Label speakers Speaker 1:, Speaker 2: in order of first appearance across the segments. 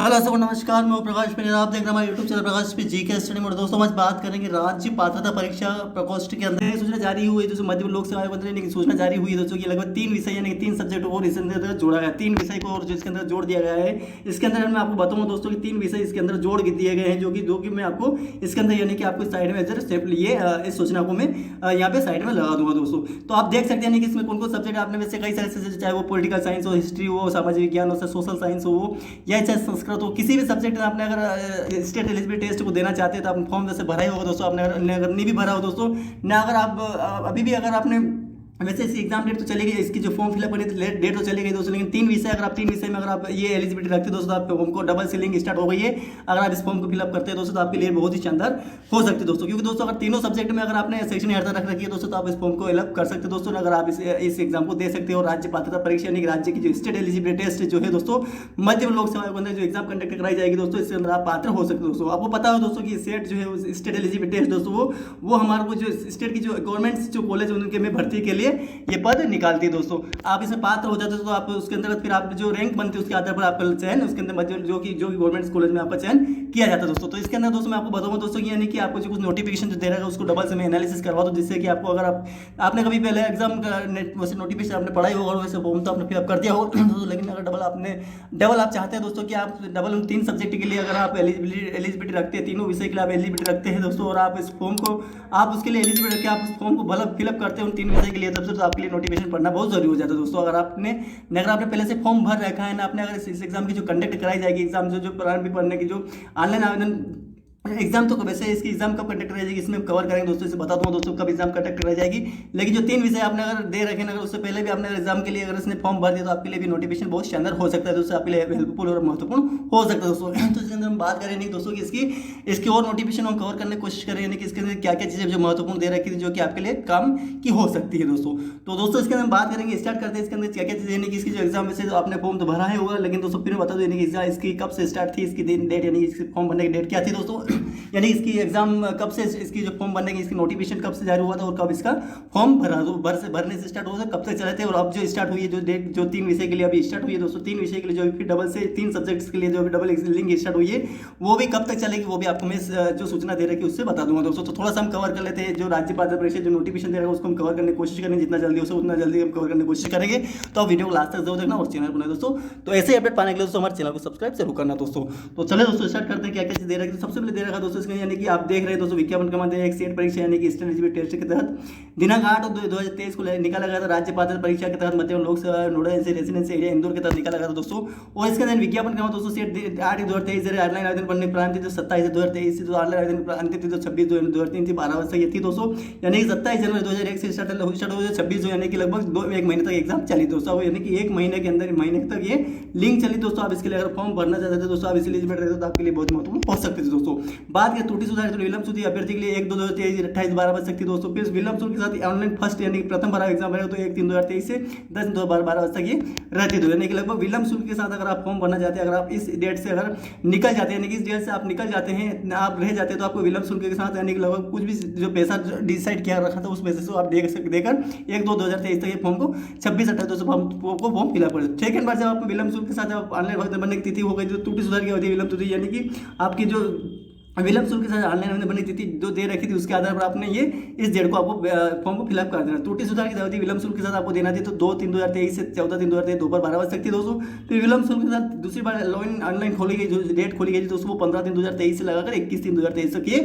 Speaker 1: Hello sir नमस्कार, मैं प्रकाश पेड़। आप देख रहे हैं हमारे यूट्यूब चैनल प्रकाश पे जी के स्टडी मोड। दोस्तों आज बात करेंगे राज्य पात्रता परीक्षा प्रकोष्ठ के अंदर सूचना जारी हुई है। दोस्तों मध्य लोक सेवा आयोग ने सूचना जारी हुई है दोस्तों की लगभग 3 विषय यानी कि 3 सब्जेक्ट को इसके अंदर जोड़ा गया, 3 विषय को और जो इसके अंदर जोड़ दिया गया है। इसके अंदर मैं आपको बताऊंगा दोस्तों कि 3 विषय इसके अंदर जोड़ दिए गए हैं, जो कि मैं आपको इसके अंदर यानी कि आपको साइड में इधर स्टेप लिए इस सूचना को मैं यहाँ पे साइड में लगा दूंगा दोस्तों। तो आप देख सकते हैं कि इसमें कौन कौन सब्जेक्ट आपने वैसे कई सारे सब्जेक्ट, चाहे वो पॉलिटिकल साइंस हो, हिस्ट्री हो, सामाजिक विज्ञान हो, सोशल साइंस हो या चाहे संस्कृत हो, किसी भी सब्जेक्ट आपने अगर स्टेट एलिजिबिलिटी टेस्ट को देना चाहते हैं तो आप फॉर्म जैसे भरा ही होगा दोस्तों। आपने अगर नहीं भी भरा हो दोस्तों ना, अगर आप अभी भी अगर आपने वैसे इसकी एग्जाम डेट तो चली गई, इसकी जो फॉर्म फिलअप करनी थी डेट तो चली गई दोस्तों, लेकिन 3 विषय अगर आप 3 विषय में अगर आप ये एलिजिबिलिटी रखते हैं दोस्तों तो आप हमको डबल सीलिंग स्टार्ट हो गई है। अगर आप इस फॉर्म को फिलअप करते हैं दोस्तों तो आपके लिए बहुत ही शानदार हो सकते हैं दोस्तों, क्योंकि दोस्तों अगर तीनों सब्जेक्ट में अगर आपने सेक्शन हरता रख रखी है दोस्तों तो आप इस फॉर्म को फिलअप कर सकते हैं दोस्तों। अगर आप इस एग्जाम को दे सकते हो। राज्य पात्रता परीक्षा यानी कि राज्य की जो स्टेट एलिजिबिलिटी टेस्ट जो है दोस्तों, मध्य लोक सेवा आयोग के अंदर जो एग्जाम कंडक्ट कराई जाएगी दोस्तों, इसके अंदर आप पात्र हो सकते हो दोस्तों। आपको पता हो दोस्तों कि सेट जो है स्टेट एलिजिबिलिटी टेस्ट दोस्तों वो हमारे को जो स्टेट की जो गवर्नमेंट जो कॉलेज उनके में भर्ती के लिए ये पद निकालती है दोस्तों। आप इसमें पात्र हो जाते हो तो आप उसके अंदर फिर आप जो रैंक बनती है उसके आधार पर आपका चयन उसके अंदर मध्य जो कि गवर्नमेंट कॉलेज में आपका चयन किया जाता है दोस्तों। तो इसके अंदर दोस्तों मैं आपको बताऊंगा दोस्तों कि यानी कि आपको जो कुछ नोटिफिकेशन जो दे रहा है उसको डबल से मैं एनालिसिस करवा दूं, जिससे कि आपको अगर आपने कभी पहले एग्जाम का वैसे नोटिफिकेशन आपने पढ़ाई होगा और वैसे फॉर्म तो आपने फिलअप कर दिया होगा दोस्तों, लेकिन अगर डबल आप चाहते हैं दोस्तों कि आप डबल उन 3 सब्जेक्ट के लिए अगर आप एलिजिबिलिटी रखते हैं, तीनों विषय के लिए आप एलिजिबिलिटी रखते हैं दोस्तों, और आप इस फॉर्म को आप उसके लिए एलिजिबिलिटी रख के आप उस फॉर्म को फिलअप करते हैं उन 3 विषय के लिए, तब से तो आपके लिए नोटिफिकेशन पढ़ना बहुत जरूरी हो जाता है दोस्तों। अगर आपने पहले से फॉर्म भर रखा है ना, आपने अगर इस एग्जाम की जो कंडक्ट कराई जाएगी, एग्जाम जो प्रारंभिक पढ़ने की जो ऑनलाइन आवेदन एग्जाम तो वैसे इसकी एग्जाम कब कंडक्ट कराई जाएगी इसमें कवर करेंगे दोस्तों, इसे बता दूंगा दोस्तों कब एग्जाम कंडक्ट कराई जाएगी। लेकिन जो 3 विषय आपने अगर दे रखे ना, अगर उससे पहले भी आपने एग्जाम के लिए अगर इसने फॉर्म भर दिया तो आपके लिए भी नोटिफिकेशन बहुत शानदार हो सकता है दोस्तों, आपके लिए हेल्पफुल और महत्वपूर्ण हो सकता है दोस्तों। तो इसके अंदर हम बात करें नहीं दोस्तों कि इसकी और नोटिफिकेशन हम कवर करने की कोशिश करें, यानी कि इसके अंदर क्या क्या चीज़ें जो महत्वपूर्ण दे रखी थी जो कि आपके लिए काम की हो सकती है दोस्तों। तो दोस्तों इसके अंदर हम बात करेंगे, स्टार्ट करते हैं इसके अंदर क्या क्या चीज़ें, यानी कि इसकी जो एग्जाम में से जो आपने फॉर्म तो भरा है होगा, लेकिन दोस्तों फिर बता दो यानी कि इसकी कब से स्टार्ट थी, इसकी डेट यानी इसकी फॉर्म भरने की डेट क्या थी दोस्तों, यानी इसकी एग्जाम कब से, इसकी जो फॉर्म बनने की इसकी नोटिफिकेशन कब से जारी हुआ था और कब इसका फॉर्म भरने से स्टार्ट हुआ था, कब से चले थे, और अब जो स्टार्ट हुई है जो डेट जो 3 विषय के लिए अभी स्टार्ट हुई है दोस्तों, 3 विषय के लिए जो फिर डबल से 3 सब्जेक्ट्स के लिए जो डबल लिंक स्टार्ट हुई है वो भी कब तक चलेगी, वो भी आपको मैं जो सूचना दे रखी है उससे बता दूंगा दोस्तों। तो थोड़ा सा हम कवर कर लेते हैं जो राज्य पात्रता परीक्षा जो नोटिफिकेशन दे रहा है उसको हम कवर करने की कोशिश करेंगे, जितना जल्दी हो सके उतना जल्दी हम कवर करने की कोशिश करेंगे। तो वीडियो को लास्ट तक जरूर देखना और चैनल बनाए दोस्तों। तो ऐसे अपडेट पाने के लिए दोस्तों हमारे चैनल को सब्सक्राइब जरूर करना दोस्तों। तो चले दोस्तों स्टार्ट करते हैं क्या क्या चीज दे रखी है। सबसे पहले दे रखा दोस्तों इसमें, यानी कि आप देख रहे हैं दोस्तों विज्ञापन क्रमांक एक सेट परीक्षा यानी कि स्टेट एलिजिबिलिटी टेस्ट के तहत दिनांक 8/2/2023 को निकाला गया था। राज्य पात्रता परीक्षा के तहत मध्य लोक सेवा नोडल रेजिडेंसी एरिया इंदौर के तहत निकाला गया था दोस्तों। और इसके अंदर विज्ञापन क्रमांक दोस्तों सेट 8/2023 से ऑनलाइन आवेदन करने की प्रांत जो 27/2023 से जो ऑनलाइन आवेदन अंतिम थी जो 26/2023 थी 12 वर्ष ये थी दोस्तों, यानी कि 27 जनवरी 2001 से स्टार्ट हो 26 यानी कि लगभग 1 महीने तक एग्जाम चली दोस्तों, यानी कि 1 महीने के अंदर महीने तक ये लिंक चली दोस्तों। आप इसके लिए अगर फॉर्म भरना चाहते थे दोस्तों, आप इसलिए एलिजिबल रहते तो आपके लिए बहुत महत्वपूर्ण हो सकते थे दोस्तों। बात करें त्रुटि सुधार विलंब सूची अभ्यर्थी के लिए 1/2/2023 28/12 बज सकती है दोस्तों। फिर विलंब शुल्क के साथ ऑनलाइन फर्स्ट यानी कि प्रथम बार एग्जाम रहेगा तो 1/3/2023 से 10/12 बजे तक ये रहती है, यानी कि लगभग विलंब शुल्क के साथ अगर आप फॉर्म भरना चाहते हैं, अगर आप इस डेट से अगर निकल जाते हैं, यानी कि इस डेट से आप निकल जाते हैं, आप रह जाते हैं तो आपको विलंब शुल्क के साथ यानी कि लगभग कुछ भी जो पैसा डिसाइड किया रखा था उस पैसे से आप देकर 1/2/2023 तक ये फॉर्म को 26/28 को फॉर्म फिलअप कर। सेकेंड बार जब आप विलंब शुल्क के साथ ऑनलाइन आवेदन बनने की तिथि हो गई जो त्रुटि सुधार की अवधि विलंब तिथि, यानी कि आपकी जो विलंब शुल्क के साथ ऑनलाइन आवेदन बनने की तिथि जो दे रखी थी उसके आधार पर आपने ये इस डेट को आपको फॉर्म को फिलअप कर देना। त्रुटि सुधार की अवधि विलंब शुल्क के साथ आपको देना थी तो 2/3/2023 से 14/3/2023 दोपहर 12 बजे तक थी दोस्तों। फिर विलंब शुल्क के साथ दूसरी बार ऑनलाइन खोली गई जो डेट खोली गई थी दोस्तों वो 15/3/2023 से लगाकर 21/3/2023 तक ये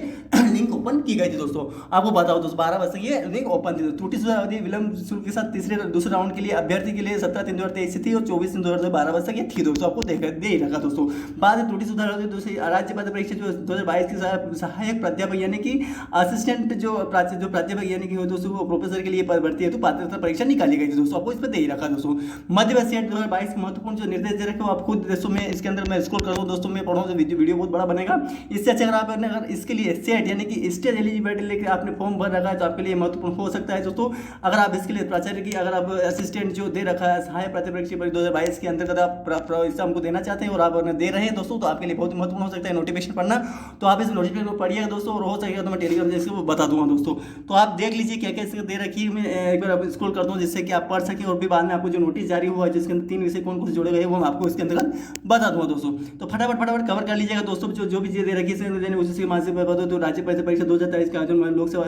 Speaker 1: लिंक ओपन की गई थी दोस्तों। आपको बताओ दोस्तों 12 बजे तक ये लिंक ओपन थी। त्रुटि सुधार अवधि विलंब शुल्क के साथ दूसरे राउंड के लिए अभ्यर्थी के लिए 17/3/2023 से थी और 24/3/2012 बजे तक ये थी दोस्तों, आपको दे ही रखा दोस्तों। बाद में त्रुटि सुधार अवधि दूसरी राज्य पात्रता परीक्षा जो 2022 की सहायक प्राध्यापक यानी कि असिस्टेंट जो प्राध्यापक यानी कि दोस्तों वो प्रोफेसर के लिए भर्ती है तो पात्रता परीक्षा निकाली गई थी दोस्तों, आपको इस पर दे ही रखा दोस्तों। मध्य सेट 2022 महत्वपूर्ण जो निर्देश दे रखे हो आप खुद दोस्तों में इसके अंदर मैं स्क्रॉल कर दूं दोस्तों, मैं पढ़ूँ तो वीडियो बहुत बड़ा बनेगा। इससे अच्छा अगर आपने अगर इसके लिए सेट यानी कि स्टेट एलिजिबिलिटी लेकर आपने फॉर्म भर रखा है तो आपके लिए महत्वपूर्ण हो सकता है दोस्तों। अगर आप इसके लिए प्राचार्य की अगर आप असिस्टेंट जो दे रखा है सहायक प्राध्यापक परीक्षा 2022 के अंतर्गत आप एग्जाम को देना चाहते हैं और आप दे रहे हैं दोस्तों तो आपके लिए बहुत महत्वपूर्ण हो सकता है नोटिफिकेशन पढ़ना। तो तो आप इस नोटिफिकेशन को पढ़िएगा दोस्तों, और हो सकेगा तो मैं टेलीग्राम जैसे वो बता दूंगा दोस्तों। तो आप देख लीजिए क्या क्या इसके दे रखी है, मैं एक बार स्क्रॉल करता हूँ जिससे कि आप पढ़ सकें, और भी बाद में आपको जो नोटिस जारी हुआ है जिसके अंदर 3 विषय कौन कौन से जोड़े गए वो मैं आपको इसके अंतर्गत बता दूंगा दोस्तों। तो फटाफट कवर कर लीजिएगा दोस्तों, जो भी चीज़ दे रखी है उसी मानसिक बता दो। राज्य परिषद परीक्षा 2023 का आयोजन लोक सेवा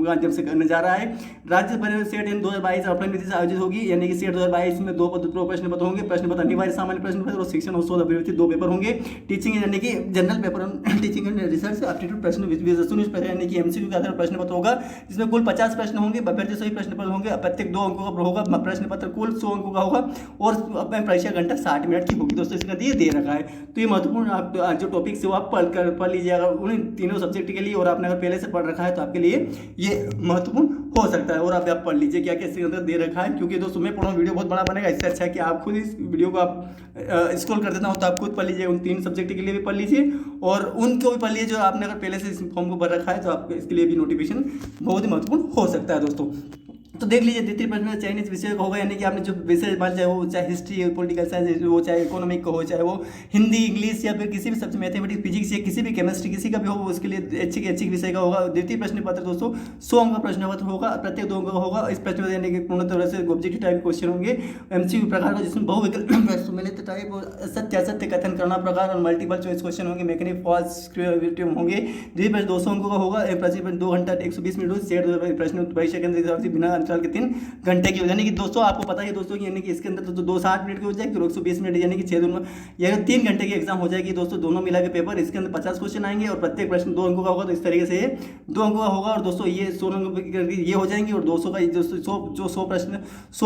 Speaker 1: माध्यम से करने जा रहा है। राज्य परिषद सेट इन 2022 ऑफलाइन विधि से आयोजित होगी, यानी कि सेट 2022 में 2 प्रश्न पत्र होंगे। प्रश्न पत्र अनिवार्य सामान्य प्रश्न पत्र और शिक्षण और शोध अभिवृत्ति 2 पेपर होंगे। टीचिंग यानी कि general paper, teaching and research aptitude प्रश्न यानी कि एमसीक्यू के आधार प्रश्न पत्र होगा, जिसमें कुल 50 प्रश्न होंगे। अभ्यर्थी सही प्रश्न पत्र होंगे, प्रत्येक 2 अंकों का होगा प्रश्न पत्र, कुल 100 अंकों का होगा, और परीक्षा घंटा 60 मिनट की होगी दोस्तों। इसका ये दे रखा है। तो ये महत्वपूर्ण आप जो टॉपिक्स है वो आप पढ़ लीजिएगा उन तीनों सब्जेक्ट के लिए, और आपने अगर पहले से पढ़ रखा है तो आपके लिए ये महत्वपूर्ण हो सकता है। और आप पढ़ लीजिए क्या क्या इसके अंदर दे रखा है, क्योंकि दोस्तों मैं पढ़ूँ वीडियो बहुत बड़ा बनेगा, इससे अच्छा है कि आप खुद इस वीडियो को आप स्क्रॉल कर देना हो तो आप खुद पढ़ लीजिए, उन 3 सब्जेक्ट के लिए भी पढ़ लीजिए और उनको भी पढ़ लीजिए जो आपने अगर पहले से इस फॉर्म को भर रखा है, तो आपको इसके लिए भी नोटिफिकेशन बहुत ही महत्वपूर्ण हो सकता है दोस्तों। तो देख लीजिए द्वितीय प्रश्न में चाइनीज विषय का होगा, यानी कि आपने जो विषय मान चाहे वो चाहे हिस्ट्री पॉलिटिकल साइंस हो, चाहे इकोनॉमिक का हो, चाहे वो हिंदी इंग्लिश या फिर किसी भी सब्जेक्ट मैथमेटिक्स फिजिक्स या किसी भी केमिस्ट्री किसी का भी हो, उसके लिए अच्छी विषय का होगा। द्वितीय प्रश्न पत्र दोस्तों 100 अंक का प्रश्न पत्र होगा, प्रत्येक 2 अंक का होगा। इस प्रश्न यानी कि पूर्ण तरह से ऑब्जेक्टिव टाइप क्वेश्चन होंगे एमसीक्यू प्रकार का, जिसमें बहुविकल्प प्रश्न टाइप, सत्य असत्य कथन करना प्रकार, और मल्टीपल चॉइस क्वेश्चन होंगे, मैकेनिक फॉल्स होंगे। द्वितीय प्रश्न 200 अंकों का होगा, प्रश्न 2 घंटा 120 मिनट, सेट प्रश्न परीक्षा के अंदर बिना अंतराल के 3 घंटे की हो, यानी कि दोस्तों आपको पता है दोस्तों कि यानी कि इसके अंदर तो 260 मिनट की हो जाएगी और 120 मिनट यानी कि 6 दोनों यानी 3 घंटे की एग्जाम हो जाएगी दोस्तों, दोनों मिला के पेपर। इसके अंदर 50 क्वेश्चन आएंगे और प्रत्येक प्रश्न 2 अंकों का होगा, तो इस तरीके से 2 अंकों का होगा। और दोस्तों ये 100 अंकों ये हो जाएंगे, और 200 का जो 100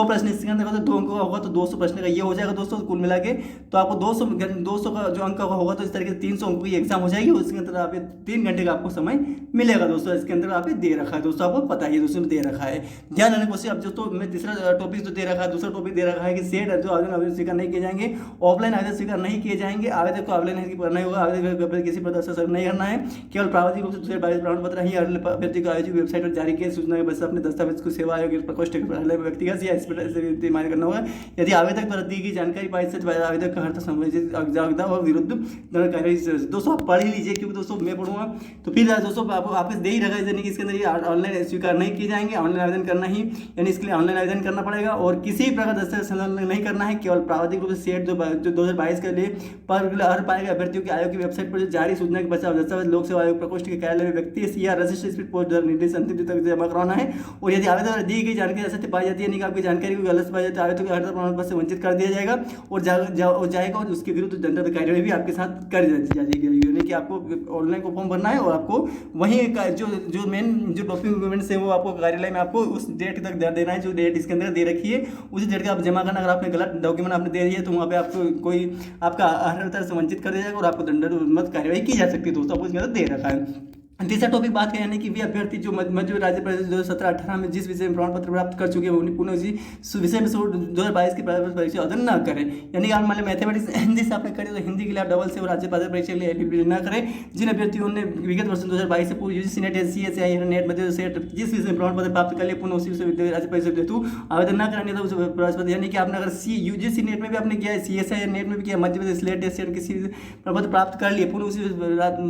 Speaker 1: प्रश्न इसके अंदर 2 अंकों का होगा, तो 200 प्रश्न का ये हो जाएगा दोस्तों कुल मिला के। तो आपको 200 का जो अंक का होगा, तो इस तरीके से 300 अंकों की एग्जाम हो जाएगी, उसके अंदर आप 3 घंटे का आपको समय मिलेगा दोस्तों। इसके अंदर आप दे रखा है दोस्तों, आपको पता है दोस्तों दे रखा है, ध्यान रखने कोशिश। अब दोस्तों मैं तीसरा टॉपिक जो दे रखा है, दूसरा टॉपिक दे रखा है कि सेट जो आवेदन स्वीकार नहीं किए जाएंगे, ऑफलाइन आवेदन स्वीकार नहीं किए जाएंगे। आवेदक को ऑफलाइन करना होगा, आवेदन किसी प्रकार से सर्व नहीं करना है, केवल प्रावधानिक रूप से 2022 प्रमाण पत्र ही अभ्यर्थी को आयोजित वेबसाइट पर जारी किए सूचना के बस अपने दस्तावेज को सेवा आयोग प्रकोष्ठ के व्यक्तिगत या इस्तेमाल करना होगा। यदि आवेदक पर दी गई जानकारी पाई से आवेदक का हर संबंधित और विरुद्ध कार्रवाई। दोस्तों आप पढ़ ही लीजिए, क्योंकि दोस्तों मैं पढ़ूंगा तो फिर दोस्तों आपको वापस दे ही रखा है, यानी कि इसके अंदर ऑनलाइन स्वीकार नहीं किए जाएंगे, ऑनलाइन आवेदन करना ही, यानी इसके लिए ऑनलाइन आवेदन करना पड़ेगा, और किसी प्रकार दस्तावेज संलग्न नहीं करना है, केवल प्रावधानिक रूप से सेट जो 2022 के लिए पर हर पाएगा अभ्यर्थियों के आयोग की वेबसाइट पर जारी सूचना के बचाव दस्तावेज लोक सेवा आयोग प्रकोष्ठ के कार्यालय में व्यक्ति या रजिस्टर स्पीड पोस्ट द्वारा निर्देश अंतिम तिथि तक जमा कराना है। और यदि आवेदन दी गई जानकारी असत्य पाई जाती है, यानी कि आपकी जानकारी को गलत पाई जाती है, आवेदक को हर प्रमाण पत्र से वंचित कर दिया जाएगा और जाएगा, और उसके विरुद्ध दंडात्मक कार्यवाही भी आपके साथ कर जाएगी। यानी कि आपको ऑनलाइन को फॉर्म भरना है, और आपको वहीं जो मेन जो डॉक्यूमेंट्स है वो आपको कार्यालय में आपको उस डेट तक देना है, जो डेट इसके अंदर दे रखी है उसी डेट का आप जमा करना। अगर आपने गलत डॉक्यूमेंट आपने दे दिया तो वहाँ पे आपको कोई आपका हर तरह से वंचित कर दिया जाएगा और आपको दंडात्मक कार्यवाही की जा सकती है दोस्तों, आपको इसके अंदर दे रखा है। तीसरा टॉपिक बात करें, यानी कि वे अभ्यर्थी जो मध्य राज्य परिषद 2017-18 में जिस विषय में प्रमाण पत्र प्राप्त कर चुके हैं उन्हें पुनः उसी विषय में 2022 की परीक्षा आवेदन न करें। यानी कि आप मान लें मैथमेटिक्स हिंदी से आपने करी तो हिंदी के लिए आप डबल से और राज्य परीक्षा के लिए एलिजिबिलिटी न करें। जिन अभ्यर्थियों ने विगत वर्ष 2022 से पूर्व यूजीसी नेट एससीएसआई नेट में सेट जिस विषय में प्रमाण पत्र प्राप्त कर लिए पुनः उसी विषय राज्य परिषद हेतु आवेदन न कराने तो प्रवेश, यानी कि आपने अगर यूजीसी नेट में भी आपने किया है, सीएसआई नेट में भी किया, मध्य प्रदेश स्लेट टेस्ट किसी प्रमाण पत्र प्राप्त कर लिए, पुनः उसी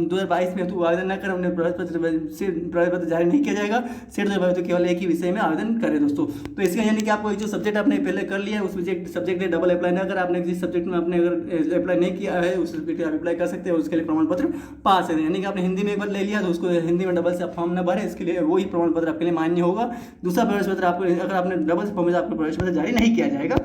Speaker 1: 2022 में हेतु आवेदन न करें, उन्हें प्रवेश से प्रवेश पत्र जारी नहीं किया जाएगा। सेट जो तो केवल एक ही विषय में आवेदन करें दोस्तों। तो इसका यानी कि आपको जो सब्जेक्ट आपने पहले कर लिया है उस सब्जेक्ट में डबल अप्लाई ना कर, आपने जिस सब्जेक्ट में आपने अगर अप्लाई नहीं किया है उस सब्जेक्ट आप अप्लाई कर सकते हैं, उसके लिए प्रमाण पत्र पा सकते हैं। यानी कि आपने हिंदी में एक बार ले लिया तो उसको हिंदी में डबल से आप फॉर्म न भरे, इसके लिए वही प्रमाण पत्र आपके लिए मान्य होगा। दूसरा प्रवेश पत्र आपको अगर आपने डबल फॉर्म में आपको प्रवेश पत्र जारी नहीं किया जाएगा,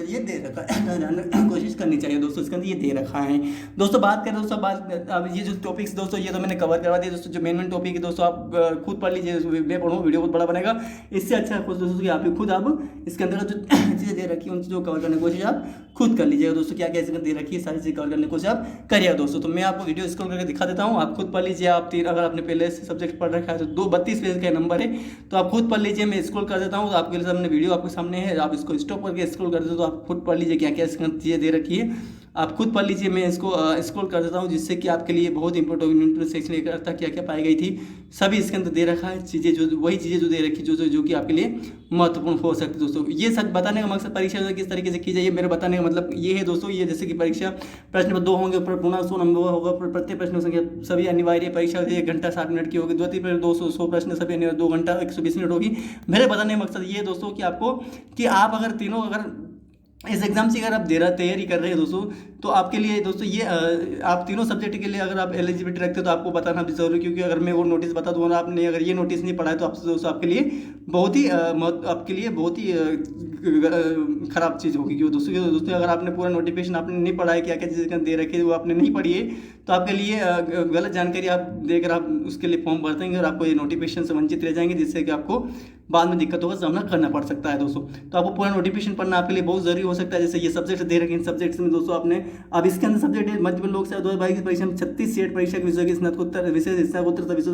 Speaker 1: ये दे रखा है, कोशिश करनी चाहिए दोस्तों, इसके अंदर ये दे रखा है। दोस्तों बात करें दोस्तों अब ये जो टॉपिक्स दोस्तों ये तो मैंने कवर करवा दिया दोस्तों, जो मेन टॉपिक है दोस्तों आप खुद पढ़ लीजिए, मैं पढ़ूँ वीडियो बहुत बड़ा बनेगा। इससे अच्छा कुछ दोस्तों कि आप खुद आप इसके अंदर जो चीज़ें दे रखी है उन चीज़ों को कवर करने की कोशिश आप खुद कर लीजिएगा दोस्तों, क्या क्या इसके दे रखी है सारी चीज़ कवर करने की कोशिश आप करिएगा दोस्तों। तो मैं आपको वीडियो स्क्रॉल करके दिखा देता हूँ, आप खुद पढ़ लीजिए। आप अगर आपने पहले से सब्जेक्ट पढ़ रखा है तो 32 पेज का नंबर है, तो आप खुद पढ़ लीजिए। मैं स्क्रॉल कर देता हूँ तो आपके सामने वीडियो आपके सामने है, आप इसको स्टॉप करके स्क्रॉल कर देते तो आप खुद पढ़ लीजिए क्या क्या इसके चीज़ें दे रखी है। आप खुद पढ़ लीजिए, मैं इसको स्क्रॉल कर देता हूँ जिससे कि आपके लिए बहुत इंपॉर्टेंट सेक्शन लेकर था क्या क्या पाई गई थी, सभी इसके अंदर दे रखा है चीज़ें, जो वही चीज़ें जो दे रखी जो कि आपके लिए महत्वपूर्ण हो सकती है दोस्तों। ये सच बताने का मकसद परीक्षा जो किस तरीके से की जाए, मेरे बताने का मतलब ये है दोस्तों। ये जैसे कि परीक्षा प्रश्न नंबर 2 होंगे, पूर्णांक 100 नंबर होगा, प्रत्येक प्रश्न संख्या सभी अनिवार्य, परीक्षा 1 घंटा 60 मिनट की होगी, द्वितीय प्रश्न 200 प्रश्न सभी अनिवार्य 2 घंटा 120 मिनट होगी। मेरे बताने का मकसद ये है दोस्तों कि आपको कि आप अगर तीनों अगर इस एग्जाम की अगर आप तैयारी कर रहे हैं दोस्तों, तो आपके लिए दोस्तों ये आप तीनों सब्जेक्ट के लिए अगर आप एलिजिबिलिटी रखते हो तो आपको बताना भी जरूरी, क्योंकि अगर मैं वो नोटिस बता दूंगा आपने अगर ये नोटिस नहीं पढ़ा है तो आपसे दोस्तों आपके लिए बहुत ही खराब चीज़ होगी। क्यों दोस्तों अगर आपने पूरा नोटिफिकेशन आपने नहीं पढ़ा है, क्या क्या चीज़ें दे रखी है वो आपने नहीं पढ़ी है, तो आपके लिए गलत जानकारी आप देकर आप उसके लिए फॉर्म भर देंगे और आपको ये नोटिफिकेशन से वंचित रह जाएंगे, जिससे कि आपको बाद में दिक्कतों का सामना करना पड़ सकता है दोस्तों। तो आपको पूरा नोटिफिकेशन पढ़ना आपके लिए बहुत जरूरी हो सकता है। जैसे ये सब्जेक्ट दे रखे इन सब्जेक्ट्स में दोस्तों आपने, अब इसके अंदर सब्जेक्ट है मध्य लोक सेवा 2022 की परीक्षा में 36 सेट परीक्षा के विषय की स्नातकोत्तर विषय स्नातकोत्तर विषय,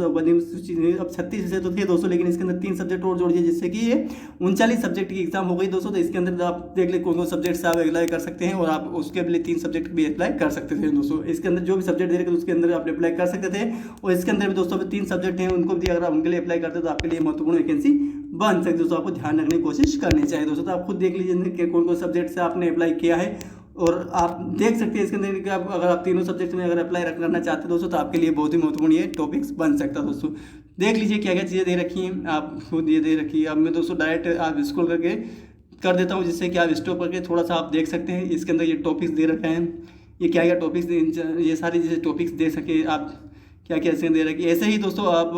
Speaker 1: अब 36 विषय तो थे दोस्तों, लेकिन इसके अंदर 3 सब्जेक्ट और जोड़ दिए, जिससे कि ये 39 सब्जेक्ट की एग्जाम हो गई दोस्तों। तो इसके अंदर आप देख ले कौन कौन सब्जेक्ट से आप अप्लाई कर सकते हैं, और आप उसके लिए 3 सब्जेक्ट भी अप्लाई कर सकते थे दोस्तों। इसके अंदर जो भी सब्जेक्ट दे रखे उसके अंदर आप अप्लाई कर सकते थे, और इसके अंदर भी दोस्तों 3 सब्जेक्ट हैं उनको भी अगर आप उनके लिए अप्लाई करते तो आपके लिए महत्वपूर्ण वैकेंसी बन सकती है दोस्तों। आपको ध्यान रखने की कोशिश करनी चाहिए दोस्तों। तो आप खुद देख लीजिए कि कौन कौन सब्जेक्ट से आपने अप्लाई किया है, और आप देख सकते हैं इसके अंदर कि आप अगर आप तीनों सब्जेक्ट में अगर अप्लाई करना चाहते हैं दोस्तों, तो आपके लिए बहुत ही महत्वपूर्ण ये टॉपिक्स बन सकता है दोस्तों। देख लीजिए क्या क्या चीज़ें दे रखी हैं, आप खुद ये दे रखी है। अब मैं दोस्तों डायरेक्ट आप स्क्रॉल करके कर देता हूँ, जिससे कि आप स्टॉप करके थोड़ा सा आप देख सकते हैं। इसके अंदर ये टॉपिक्स दे रखे हैं, ये क्या क्या टॉपिक्स, ये सारी चीज़ें टॉपिक्स दे सके आप क्या क्या इसके दे रखी है। ऐसे ही दोस्तों आप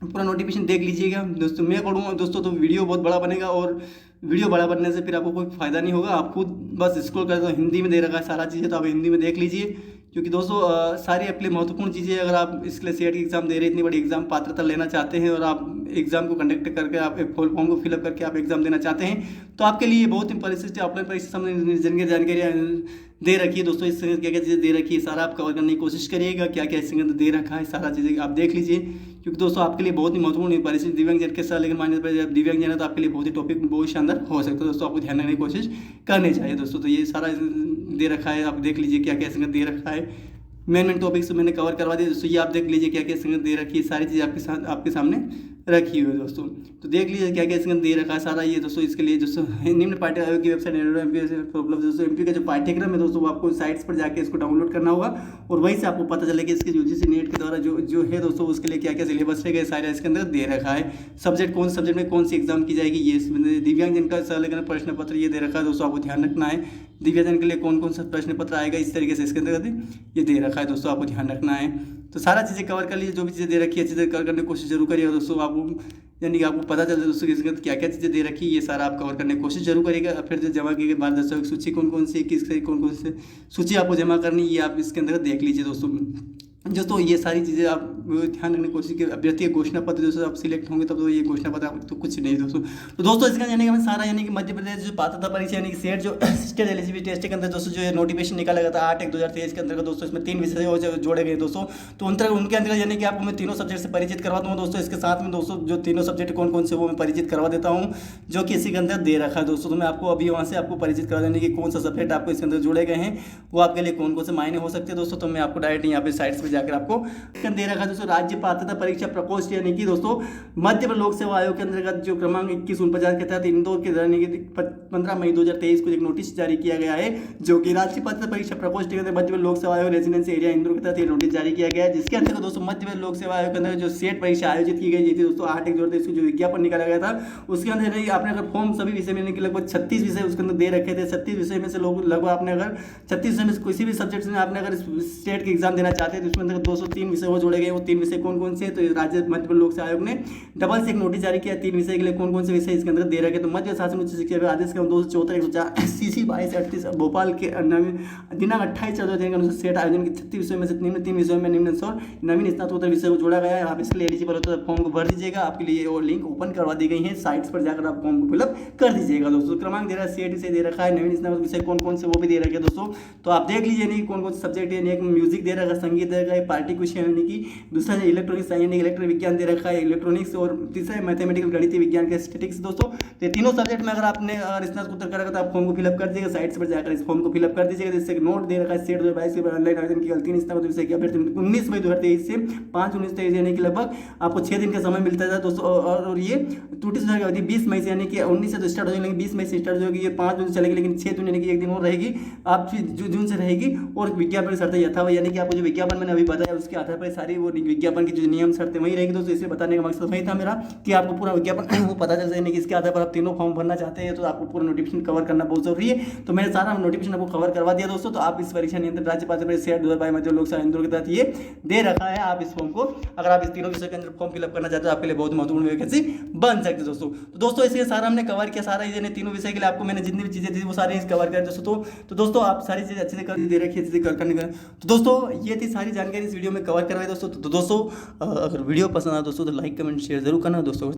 Speaker 1: पूरा नोटिफिकेशन देख लीजिएगा दोस्तों। मैं करूँगा दोस्तों तो वीडियो बहुत बड़ा बनेगा, और वीडियो बड़ा बनने से फिर आपको कोई फ़ायदा नहीं होगा। आप खुद बस स्क्रॉल कर दो, हिंदी में दे रखा है सारा चीज़ें, तो आप हिंदी में देख लीजिए, क्योंकि दोस्तों सारी अपनी महत्वपूर्ण चीज़ें, अगर आप इसके लिए सेट की एग्जाम दे रहे हैं, इतनी बड़ी एग्जाम पात्रता लेना चाहते हैं, और आप एग्जाम को कंडक्ट करके आप एक फुल फॉर्म को फिलअप करके आप एग्जाम देना चाहते हैं, तो आपके लिए बहुत ही परिशिष्ट ऑफलाइन परीक्षा संबंधी जानकारियाँ दे रखी है दोस्तों। इससे क्या क्या चीज़ें दे रखी है सारा आप कवर करने की कोशिश करिएगा, क्या क्या इसके अंदर दे रखा है सारा चीज़ें आप देख लीजिए, क्योंकि दोस्तों आपके लिए बहुत ही महत्वपूर्ण परिस्थिति दिव्यांग जन के साथ, लेकिन मान्यता पर जब दिव्यांग जन है तो आपके लिए बहुत ही टॉपिक बहुत शानदार हो सकता है दोस्तों। आपको ध्यान रखने की कोशिश करनी चाहिए दोस्तों। तो ये सारा दे रखा है, आप देख लीजिए क्या क्या इसके दे रखा है। मेन टॉपिक्स मैंने कवर करवा दिया दोस्तों। ये आप देख लीजिए क्या क्या इसके दे रखी है, सारी चीज़ आपके सामने रखी हुई है दोस्तों। तो देख लीजिए क्या क्या इसके दे रखा है सारा ये दोस्तों। इसके लिए दोस्तों निम्न पाठ्य आयोग की वेबसाइट उपलब्ध दोस्तों। एमपी का जो पाठ्यक्रम है दोस्तों वो आपको साइट्स पर जाके इसको डाउनलोड करना होगा, और वहीं से आपको पता चलेगा इसके यूजीसी नेट के द्वारा जो है दोस्तों उसके लिए क्या क्या सिलेबस रहेगा, सारे इसके अंदर दे रखा है। सब्जेक्ट कौन सब्जेक्ट में कौन सी एग्जाम की जाएगी, ये दिव्यांगजन का लेकर प्रश्न पत्र ये दे रखा है दोस्तों। आपको ध्यान रखना है दिव्यांगजन के लिए कौन कौन सा प्रश्न पत्र आएगा, इस तरीके से इसके अंदर ये दे रखा है दोस्तों। आपको ध्यान रखना है, तो सारा चीज़ें कवर कर लीजिए, जो भी चीज़ें दे रखी है अच्छी तरह कवर करने की कोशिश जरूर करिएगा दोस्तों। आपको यानी कि आपको पता चल जाए दोस्तों इसके अंदर क्या क्या चीज़ें दे रखी है, ये सारा आप कवर करने की कोशिश जरूर करिएगा। फिर जो जमा की गई मार्गदर्शक सूची कौन कौन सी किस कौन कौन से सूची आपको जमा करनी, ये आप इसके अंदर देख लीजिए दोस्तों। दोस्तों ये सारी चीज़ें आप ध्यान रखने की कोशिश की। अभ्यर्थी घोषणा पत्र दोस्तों आप सिलेक्ट होंगे तब तो ये घोषणा पत्र आप तो कुछ नहीं दोस्तों। तो दोस्तों इसका यानी कि हमें सारा यानी कि मध्य प्रदेश जो पात्रता परीक्षा यानी कि सेट जो स्टेट एलिजिबिलिटी टेस्ट के अंदर दोस्तों जो नोटिफिकेशन निकाला गया था 8/1/2023 के अंतर्गत दोस्तों, इसमें 3 विषय जोड़े गए दोस्तों। तो उनके अंदर यानी कि आपको मैं तीनों सब्जेक्ट से परिचित करवा दूँगा दोस्तों। इसके साथ में दोस्तों जो तीनों सब्जेक्ट कौन कौन से वो मैं परिचित करवा देता हूँ, जो कि इसी के अंदर दे रखा है दोस्तों। तो मैं आपको अभी वहाँ से आपको परिचित करवा देने की कौन सा सब्जेक्ट आपको इसके अंदर जोड़े गए हैं, वो आपके लिए कौन कौन से मायने हो सकते हैं दोस्तों। तो मैं आपको डायरेक्ट यहाँ पे साइट्स पर जाकर आपको दे रखा है दोस्तों। राज्य पात्रता परीक्षा प्रकोष्ठ यानी कि दोस्तों मध्य प्रदेश लोक सेवा आयोग के अंतर्गत जो क्रमांक 2149 के तहत इंदौर के 15 मई 2023 को एक नोटिस जारी किया गया है, जो कि राज्य पात्रता परीक्षा प्रकोष्ठ के अंदर मध्य प्रदेश लोक सेवा आयोग रेजिडेंसी एरिया इंदौर के तहत ये नोटिस जारी किया गया है, जिसके अंतर्गत दोस्तों मध्य प्रदेश लोक सेवा आयोग के अंदर जो सेट परीक्षा आयोजित की गई थी दोस्तों 8/1/2023 जो विज्ञापन निकाला गया था, उसके अंदर आपने अगर फॉर्म सभी विषय में लगभग 36 विषय उसके अंदर दे रखे थे। 36 विषय में से लोग लगभग आपने अगर 36 विषय में किसी भी सब्जेक्ट में आपने अगर स्टेट के एग्जाम देना चाहते हैं तो उसमें अंदर 203 विषय वो जोड़े गए। वो 3 विषय कौन कौन से, तो राज्य मध्य प्रदेश लोक सेवा आयोग ने डबल से एक नोटिस जारी किया 3 विषय के लिए कौन कौन से विषय इसके अंदर दे रखे। तो मध्य शासन उच्च शिक्षा विभाग आदेश क्रम 274/104 CC 2238 भोपाल के दिनांक 28/14 के अनुसार सेट आयोजन के 36 विषयों में से निम्न 3 विषयों में निम्न और नवीन स्नातकोत्तर विषय को जोड़ा गया है। आप इसके लिए एलिजिबल होते हैं फॉर्म को भर दीजिएगा। आपके लिए वो लिंक ओपन करवा दी गई है, साइट्स पर जाकर आप फॉर्म को फिलअप कर दीजिएगा दोस्तों। क्रमांक दे रहा है, सेट से दे रखा है, नवीन स्नातक विषय कौन कौन से वो भी दे रखे दोस्तों। तो आप देख लीजिए नहीं कौन कौन से सब्जेक्ट है, एक म्यूजिक दे रखा है, संगीत दे रखा है, पार्टी क्वेश्चन यानी कि दूसरा है इलेक्ट्रॉनिक्स यानी इलेक्ट्रिक विज्ञान दे रखा है, इलेक्ट्रॉनिक्स, और तीसरा है मैथमेटिकल गणितीय विज्ञान के स्टैटिस्टिक्स दोस्तों। तो ये तीनों सब्जेक्ट में अगर आपने स्नातकोत्तर करा तो आप फॉर्म को फिलअप कर दीजिएगा, साइट्स पर जाकर इस फॉर्म को फिलअप कर दीजिएगा। जिससे नोट दे रखा है सेट 2022 के ऑनलाइन आवेदन की गलती स्नातकोत्तर विषय की अभ्यर्थी 19 मई 2023 से 5 19 23 यानी कि लगभग आपको 6 दिन का समय मिलता है दोस्तों। और ये त्रुटि सुधार की अवधि 20 मई से यानी कि 19 से तो स्टार्ट हो जाएगी, 20 मई से स्टार्ट हो जाएगी, ये 5 जून से चलेगी, लेकिन 6 जून यानी कि एक दिन और रहेगी आप जून से रहेगी। और विज्ञापन की शर्तें यथावत यानी कि आपको जो विज्ञापन मैंने अभी बताया उसके आधार पर सारी वो विज्ञापन की जो नियम शर्तें वही रहेगी दोस्तों। इसे बताने का मकसद वही था मेरा कि आपको पूरा विज्ञापन वो पता चल जाए कि इसके आधार पर आप तीनों फॉर्म भरना चाहते हैं तो आपको पूरा नोटिफिकेशन कवर करना बहुत जरूरी है। तो मैंने सारा नोटिफिकेशन आपको कवर करवा दिया दोस्तों। तो आप इस परीक्षा नियंत्रण राज्य पात्रता परीक्षा 2022 मध्य लोक सेवा आयोग के तहत ये दे रखा है। आप इस फॉर्म को अगर आप इस तीनों विषय के अंदर फॉर्म फिलअप करना चाहते हो आपके लिए बहुत महत्वपूर्ण वैकेंसी बन सकती है दोस्तों। तो दोस्तों इसलिए सारा हमने कवर किया, सारा ये तीनों विषय के लिए आपको मैंने जितनी भी चीजें थी वो सारी कवर कर दोस्तों। तो दोस्तों आप सारी चीजें अच्छे से कर दे रखी है, चीजें करने का। तो दोस्तों ये थी सारी जानकारी इस वीडियो में कवर करवाई दोस्तों। तो दोस्तों अगर वीडियो पसंद आए दोस्तों तो लाइक कमेंट शेयर जरूर करना दोस्तों।